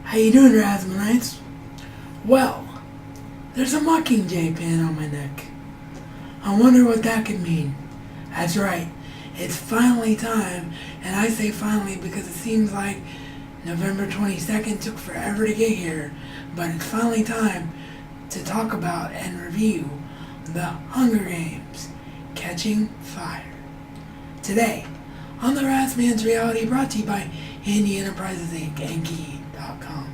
How you doing, Rasmanites? Well, there's a Mockingjay pin on my neck. I wonder what that could mean. That's right, it's finally time, and I say finally because it seems like November 22nd took forever to get here, but it's finally time to talk about and review The Hunger Games: Catching Fire. Today, on the Rasman's Reality, brought to you by Handi Enterprises Inc. and Key.com.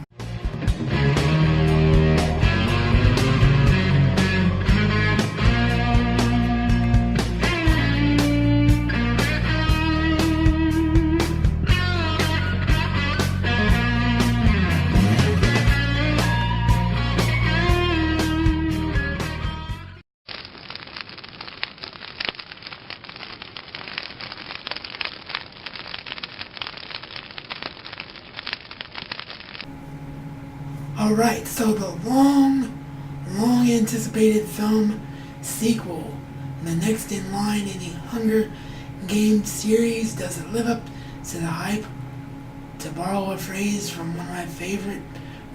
Alright, so the long anticipated film sequel, the next in line in the Hunger Games series, does it live up to the hype? To borrow a phrase from one of my favorite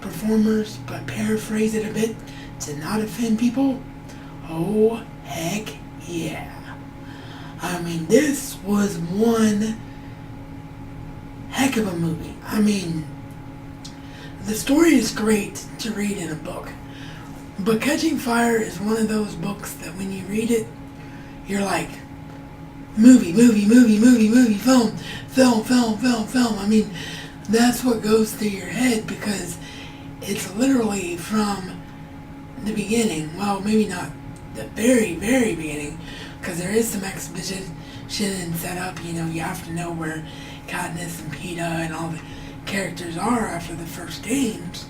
performers, but paraphrase it a bit to not offend people? Oh, heck yeah. I mean, this was one heck of a movie. I mean, the story is great to read in a book, but Catching Fire is one of those books that when you read it, you're like, movie, film. I mean, that's what goes through your head because it's literally from the beginning. Well, maybe not the very beginning, because there is some exposition and setup. You know, you have to know where Katniss and Peeta and all the characters are after the first games,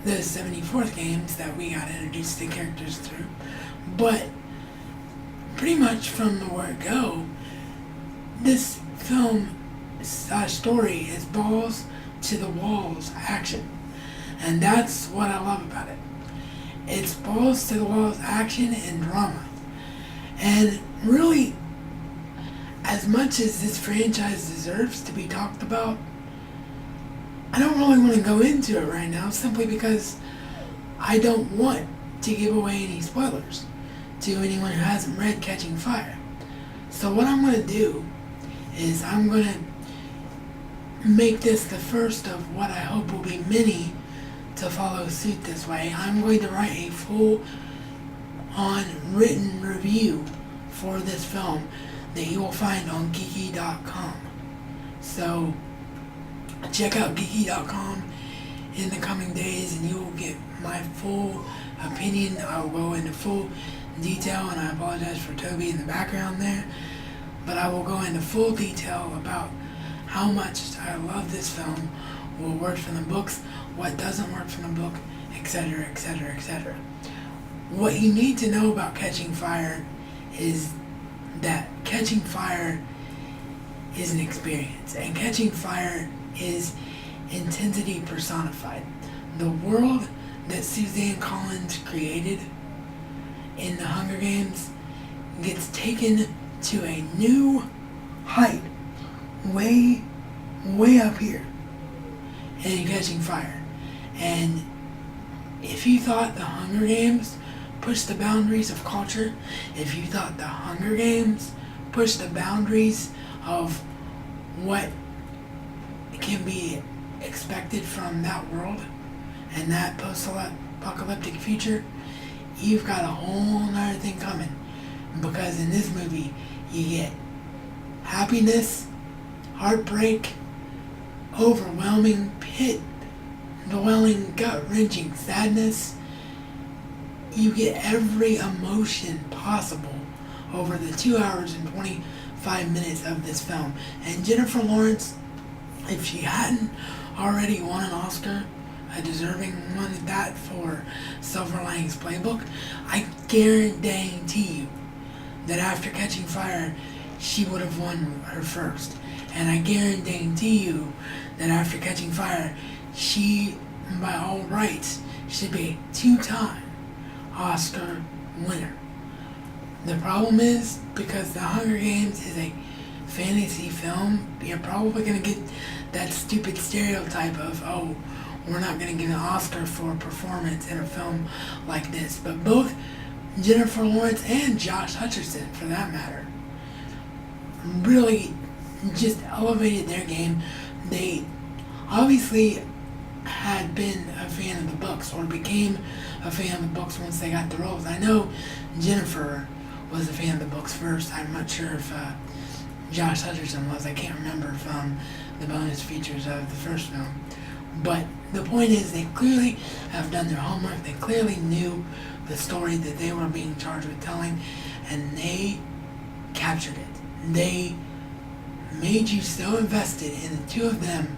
the 74th games that we got introduced to characters through. But pretty much from the word go, this film story is balls to the walls action, and that's what I love about it. It's balls to the walls action and drama, and really, as much as this franchise deserves to be talked about, I don't really want to go into it right now, simply because I don't want to give away any spoilers to anyone who hasn't read Catching Fire. So what I'm going to do is I'm going to make this the first of what I hope will be many to follow suit this way. I'm going to write a full-on written review for this film that you will find on Key.com. So check out Geeky.com in the coming days and you will get my full opinion. I will go into full detail, and I apologize for Toby in the background there, but I will go into full detail about how much I love this film, what works from the books, what doesn't work from the book, etc., etc., etc. What you need to know about Catching Fire is that Catching Fire is an experience, and Catching Fire is intensity personified. The world that Suzanne Collins created in the Hunger Games gets taken to a new height, way up here in Catching Fire. And if you thought the Hunger Games pushed the boundaries of culture, if you thought the Hunger Games pushed the boundaries of what can be expected from that world and that post-apocalyptic future, you've got a whole nother thing coming, because in this movie you get happiness, heartbreak, overwhelming, pit-dwelling, gut-wrenching sadness. You get every emotion possible over the 2 hours and 25 minutes of this film. And Jennifer Lawrence, if she hadn't already won an Oscar, a deserving one at that, for Silver Linings Playbook, I guarantee you that after Catching Fire, she would have won her first. And I guarantee you that after Catching Fire, she, by all rights, should be a 2-time Oscar winner. The problem is, because The Hunger Games is a fantasy film, you're probably going to get that stupid stereotype of, oh, we're not going to give an Oscar for performance in a film like this. But both Jennifer Lawrence and Josh Hutcherson, for that matter, really just elevated their game. They obviously had been a fan of the books, or became a fan of the books once they got the roles. I know Jennifer was a fan of the books first. I'm not sure if Josh Hutcherson was. I can't remember from the bonus features of the first film. But the point is, they clearly have done their homework. They clearly knew the story that they were being charged with telling, and they captured it. They made you so invested in the two of them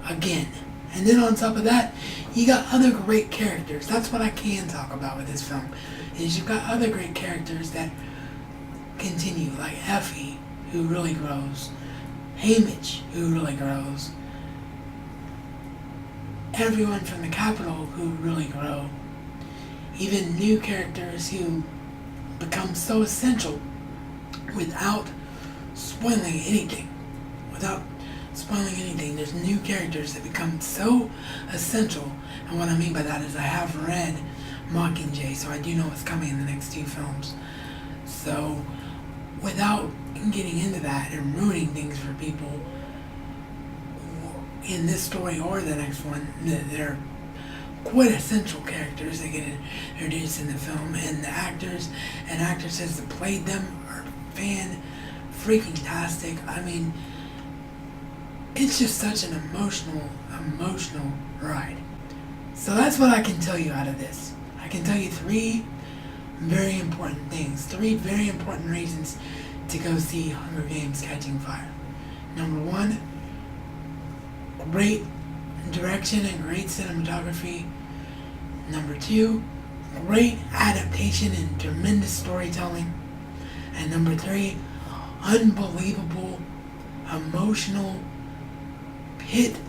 again. And then on top of that, you got other great characters. That's what I can talk about with this film, is you've got other great characters that continue, like Effie, who really grows, Hamish, who really grows, everyone from the Capitol who really grow, even new characters who become so essential without spoiling anything. There's new characters that become so essential. And what I mean by that is I have read Mockingjay, so I do know what's coming in the next two films. So without getting into that and ruining things for people in this story or the next one, they're quite essential characters that get introduced in the film, and the actors and actresses that played them are fan-freaking-tastic. I mean, it's just such an emotional ride. So that's what I can tell you out of this. I can tell you three very important things, three very important reasons to go see Hunger Games Catching Fire. Number one, great direction and great cinematography. Number two, great adaptation and tremendous storytelling. And number three, unbelievable, emotional, pit-filling,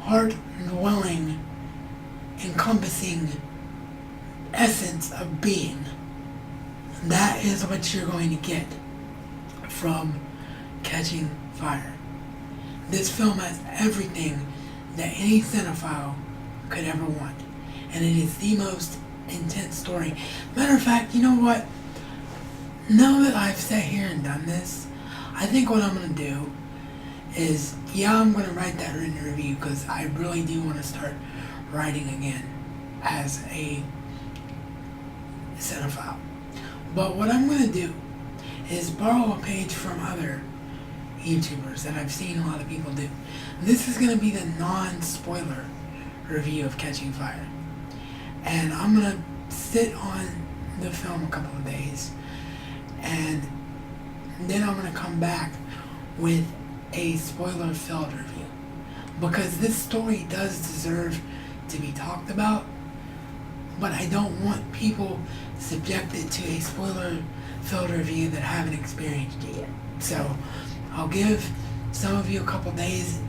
heart-dwelling, encompassing essence of being. That is what you're going to get from Catching Fire. This film has everything that any cinephile could ever want. And it is the most intense story. Matter of fact, you know what? Now that I've sat here and done this, I think what I'm going to do is, I'm going to write that written review, because I really do want to start writing again as a cinephile. But what I'm going to do is borrow a page from other YouTubers that I've seen a lot of people do. This is going to be the non-spoiler review of Catching Fire. And I'm going to sit on the film a couple of days, and then I'm going to come back with a spoiler-filled review, because this story does deserve to be talked about, but I don't want people subjected to a spoiler-filled review that haven't experienced it yet. So I'll give some of you a couple days,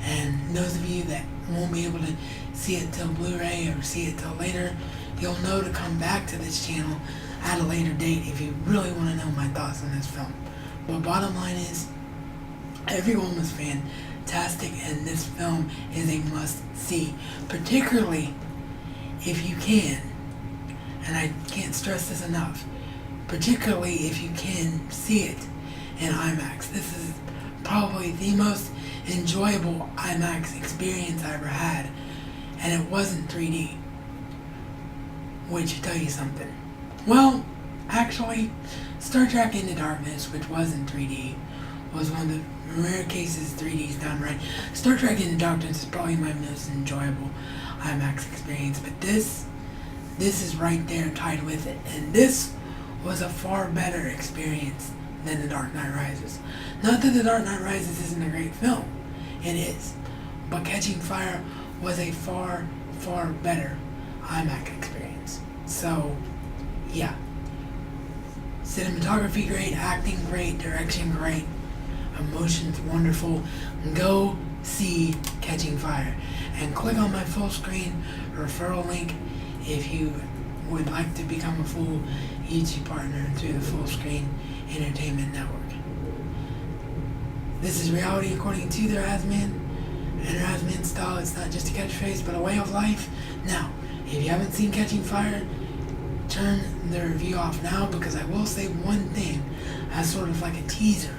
and those of you that won't be able to see it till Blu-ray or see it till later, you'll know to come back to this channel at a later date if you really want to know my thoughts on this film. But bottom line is, everyone was fantastic, and this film is a must-see, particularly if you can, and I can't stress this enough, particularly if you can see it in IMAX. This is probably the most enjoyable IMAX experience I ever had, and it wasn't 3D, which should tell you something. Well, actually, Star Trek Into Darkness, which was in 3D, was one of the rare cases 3D's done right. Star Trek Into Darkness is probably my most enjoyable IMAX experience, but this is right there tied with it, and this was a far better experience than The Dark Knight Rises. Not that The Dark Knight Rises isn't a great film, it is, but Catching Fire was a far better IMAX experience. So, yeah. Cinematography great, acting great, direction great, emotions wonderful. Go see Catching Fire, and click on my full screen referral link if you would like to become a full YouTube partner through the Full Screen Entertainment Network. This is Reality According to the Razman, Enter has been installed. It's not just a catchphrase, but a way of life. Now, if you haven't seen Catching Fire, turn the review off now, because I will say one thing as sort of like a teaser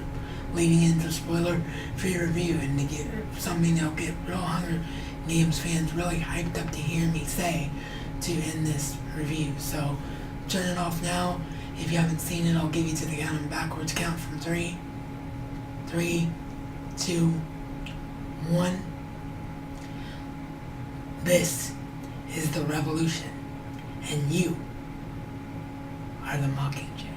leading into spoiler-free review, and to get something that'll get real Hunger Games fans really hyped up to hear me say to end this review. So turn it off now. If you haven't seen it, I'll give you to the count and backwards count from 3, 2, 1. This is the revolution, and you are the Mockingjay.